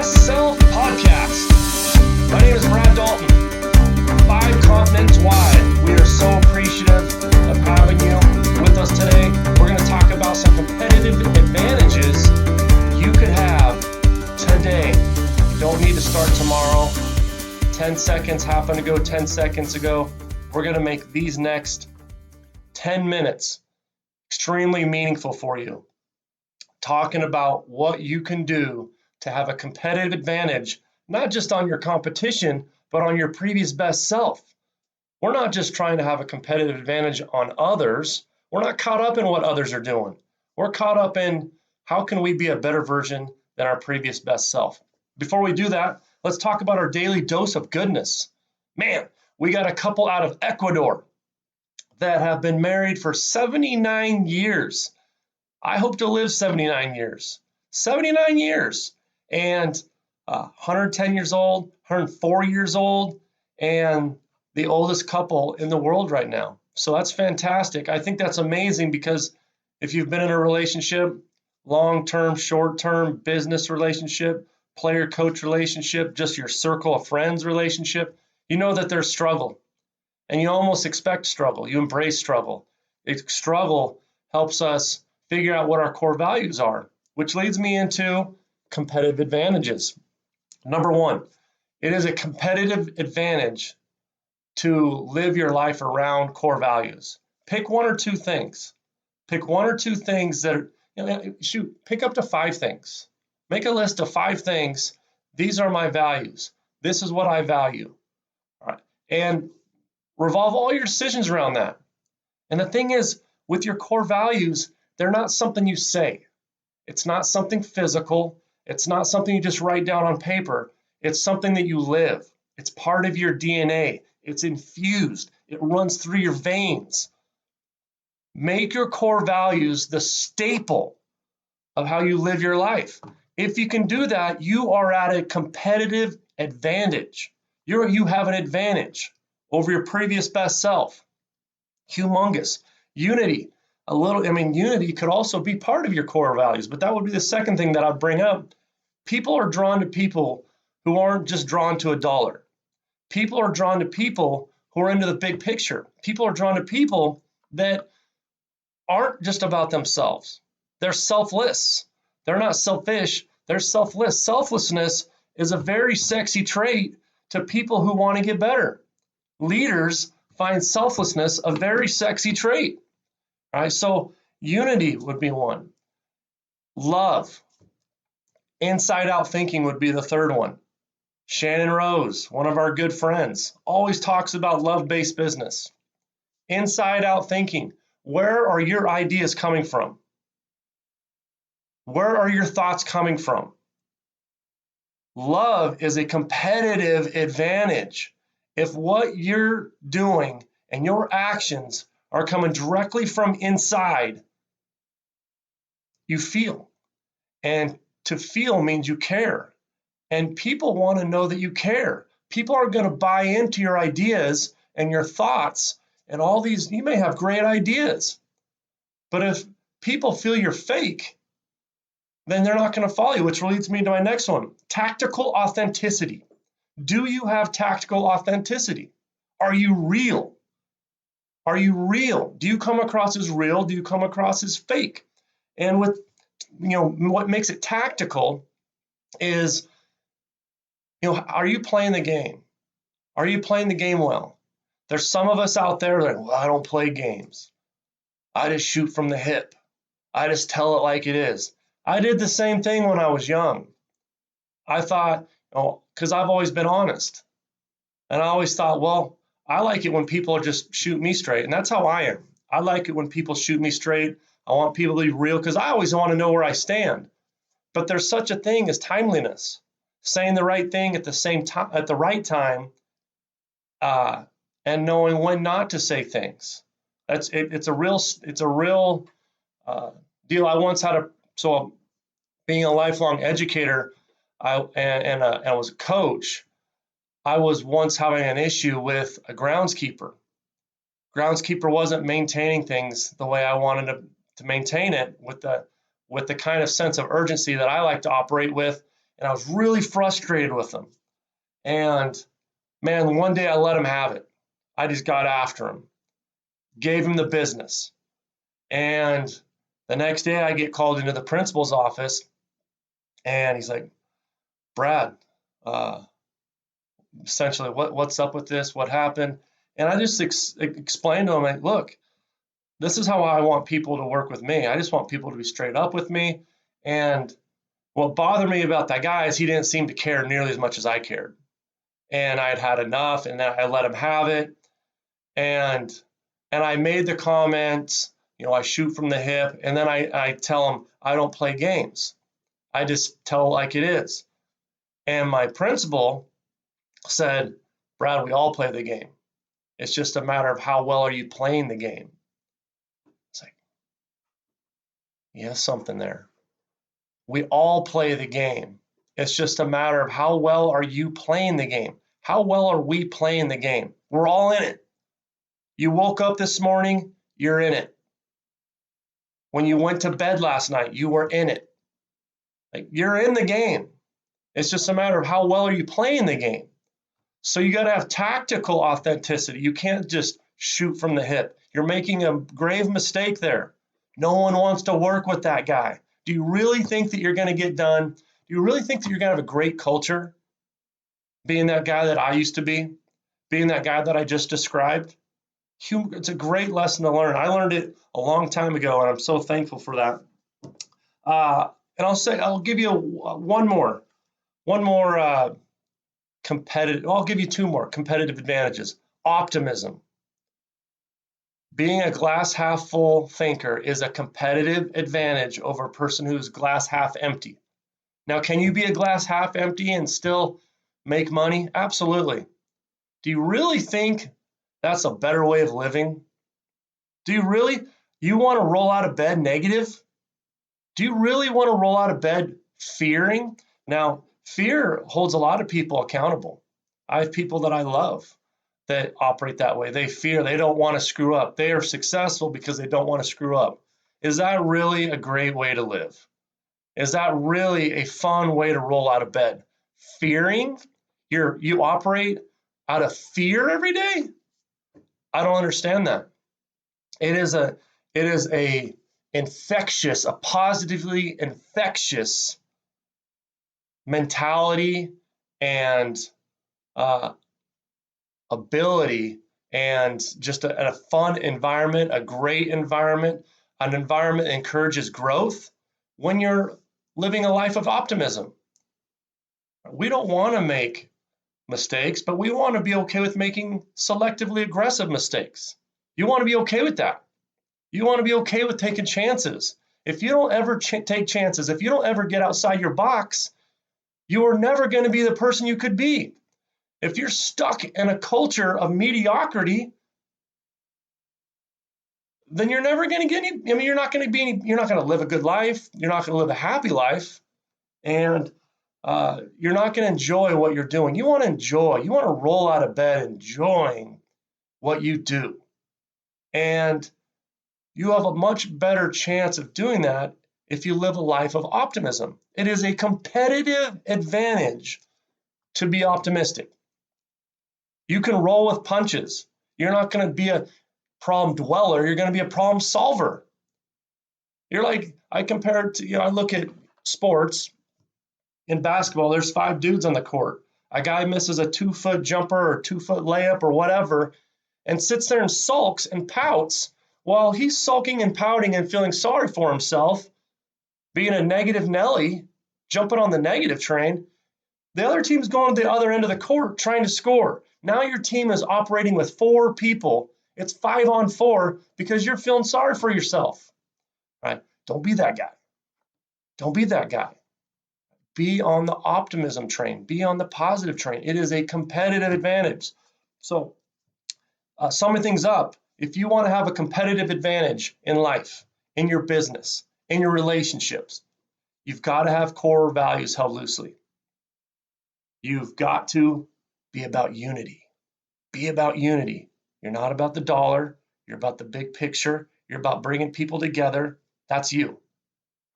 Best Self Podcast. My name is Brad Dalton. 5 continents wide. We are so appreciative of having you with us today. We're going to talk about some competitive advantages you could have today. You don't need to start tomorrow. 10 seconds happened to go 10 seconds ago. We're going to make these next 10 minutes extremely meaningful for you. Talking about what you can do to have a competitive advantage, not just on your competition, but on your previous best self. We're not just trying to have a competitive advantage on others. We're not caught up in what others are doing. We're caught up in how can we be a better version than our previous best self. Before we do that, let's talk about our daily dose of goodness. Man, we got a couple out of Ecuador that have been married for 79 years. I hope to live 79 years. 79 years. And 110 years old, 104 years old, and the oldest couple in the world right now. So that's fantastic. I think that's amazing because if you've been in a relationship, long-term, short-term, business relationship, player-coach relationship, just your circle of friends relationship, you know that there's struggle. And you almost expect struggle. You embrace struggle. Struggle helps us figure out what our core values are, which leads me into competitive advantages. Number one, it is a competitive advantage to live your life around core values. Pick one or two things. Pick one or two things that pick up to 5 things. Make a list of 5 things. These are my values. This is what I value. All right. And revolve all your decisions around that. And the thing is, with your core values, they're not something you say. It's not something physical. It's not something you just write down on paper. It's something that you live. It's part of your DNA. It's infused. It runs through your veins. Make your core values the staple of how you live your life. If you can do that, you are at a competitive advantage. You have an advantage over your previous best self. Humongous. Unity. Unity could also be part of your core values, but that would be the second thing that I'd bring up. People are drawn to people who aren't just drawn to a dollar. People are drawn to people who are into the big picture. People are drawn to people that aren't just about themselves. They're selfless. They're not selfish. They're selfless. Selflessness is a very sexy trait to people who want to get better. Leaders find selflessness a very sexy trait. All right, so unity would be one. Love. Inside out thinking would be the third one. Shannon Rose, one of our good friends, always talks about love-based business. Inside out thinking. Where are your ideas coming from? Where are your thoughts coming from? Love is a competitive advantage. If what you're doing and your actions are coming directly from inside, you feel. And to feel means you care. And people want to know that you care. People are going to buy into your ideas and your thoughts and all these. You may have great ideas, but if people feel you're fake, then they're not going to follow you, which leads me to my next one. Tactical authenticity. Do you have tactical authenticity? Are you real? Are you real? Do you come across as real? Do you come across as fake? And with, what makes it tactical is, are you playing the game? Are you playing the game well? There's some of us out there that, well, I don't play games. I just shoot from the hip. I just tell it like it is. I did the same thing when I was young. I thought, because I've always been honest. And I always thought, well, I like it when people just shoot me straight. And that's how I am. I like it when people shoot me straight. I want people to be real because I always want to know where I stand. But there's such a thing as timeliness. Saying the right thing at the same time, at the right time, and knowing when not to say things. It's a real deal. I once had being a lifelong educator, I was a coach. I was once having an issue with a groundskeeper. Groundskeeper wasn't maintaining things the way I wanted to maintain it with the kind of sense of urgency that I like to operate with. And I was really frustrated with him. And man, one day I let him have it. I just got after him, gave him the business. And the next day I get called into the principal's office, and he's like, Brad, essentially, what's up with this? What happened? And I just explained to him, like, look, this is how I want people to work with me. I just want people to be straight up with me. And what bothered me about that guy is he didn't seem to care nearly as much as I cared. And I had had enough, and then I let him have it. And I made the comment, I shoot from the hip, and then I tell him I don't play games. I just tell it like it is. And my principal said, Brad, we all play the game. It's just a matter of how well are you playing the game. It's like, yeah, something there. We all play the game. It's just a matter of how well are you playing the game? How well are we playing the game? We're all in it. You woke up this morning, you're in it. When you went to bed last night, you were in it. Like, you're in the game. It's just a matter of how well are you playing the game. So you got to have tactical authenticity. You can't just shoot from the hip. You're making a grave mistake there. No one wants to work with that guy. Do you really think that you're going to get done? Do you really think that you're going to have a great culture being that guy that I used to be, being that guy that I just described? It's a great lesson to learn. I learned it a long time ago, and I'm so thankful for that. And I'll give you one more competitive. I'll give you two more competitive advantages. Optimism. Being a glass half full thinker is a competitive advantage over a person who's glass half empty. Now, can you be a glass half empty and still make money? Absolutely. Do you really think that's a better way of living? Do you want to roll out of bed negative? Do you really want to roll out of bed fearing? Now, fear holds a lot of people accountable. I have people that I love that operate that way. They fear, they don't want to screw up. They are successful because they don't want to screw up. Is that really a great way to live? Is that really a fun way to roll out of bed? Fearing? You operate out of fear every day? I don't understand that. It is a infectious, a positively infectious mentality and ability, and just a fun environment, a great environment, an environment that encourages growth when you're living a life of optimism. We don't want to make mistakes, but we want to be okay with making selectively aggressive mistakes. You want to be okay with that. You want to be okay with taking chances. If you don't ever take chances, if you don't ever get outside your box, you are never going to be the person you could be. If you're stuck in a culture of mediocrity, then you're never going to get any, you're not going to live a good life. You're not going to live a happy life. And you're not going to enjoy what you're doing. You want to roll out of bed enjoying what you do. And you have a much better chance of doing that if you live a life of optimism. It is a competitive advantage to be optimistic. You can roll with punches. You're not going to be a problem dweller. You're going to be a problem solver. You're like, I compare it to, I look at sports. In basketball, there's 5 dudes on the court. A guy misses a 2-foot jumper or 2-foot layup or whatever and sits there and sulks and pouts. While he's sulking and pouting and feeling sorry for himself, being a negative Nelly, jumping on the negative train, the other team's going to the other end of the court trying to score. Now your team is operating with 4 people. It's 5-on-4 because you're feeling sorry for yourself. Right? Don't be that guy. Don't be that guy. Be on the optimism train. Be on the positive train. It is a competitive advantage. So, summing things up, if you want to have a competitive advantage in life, in your business, in your relationships, you've got to have core values held loosely. You've got to be about unity. Be about unity. You're not about the dollar. You're about the big picture. You're about bringing people together. That's you.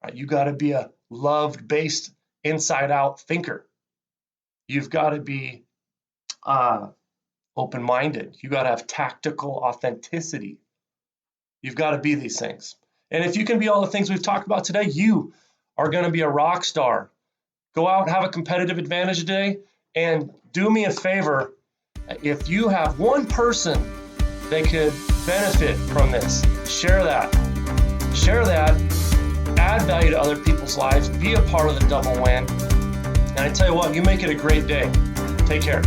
Right? You got to be a love-based inside-out thinker. You've got to be open-minded. You got to have tactical authenticity. You've got to be these things. And if you can be all the things we've talked about today, you are going to be a rock star. Go out and have a competitive advantage today. And do me a favor, if you have one person that could benefit from this, share that. Share that. Add value to other people's lives. Be a part of the double win. And I tell you what, you make it a great day. Take care.